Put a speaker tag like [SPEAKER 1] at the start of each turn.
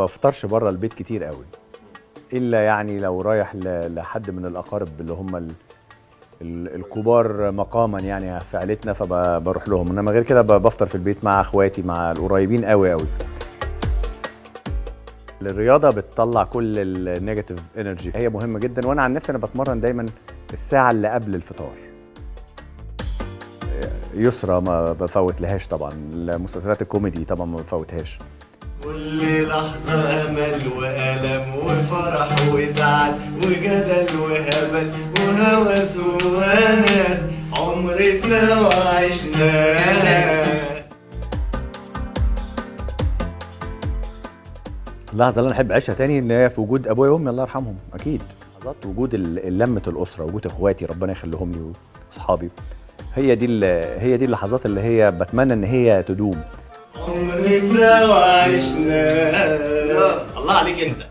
[SPEAKER 1] بفطرش بره البيت كتير قوي، الا يعني لو رايح لحد من الاقارب اللي هم الكبار مقاما يعني في عيلتنا، فبروح لهم. انما غير كده بفطر في البيت مع اخواتي، مع القريبين قوي قوي. الرياضه بتطلع كل النيجاتيف انرجي، هي مهمه جدا. وانا عن نفسي انا بتمرن دايما الساعه اللي قبل الفطار. يسرى ما بفوت لهاش طبعا، المسلسلات الكوميدي طبعا ما بفوتهاش.
[SPEAKER 2] كل لحظة أمل وألم وفرح وزعل وجدل وهبل وهوس وونس، عمر سوا عشناه.
[SPEAKER 1] اللحظه اللي انا احب اعيشها تاني ان هي في وجود ابويا وامي الله يرحمهم. اكيد لحظات وجود لمه الاسره، وجود اخواتي ربنا يخليهم لي واصحابي، هي دي اللحظات اللي هي بتمنى ان هي تدوم.
[SPEAKER 2] عمر سوا عشناه. الله عليك انت.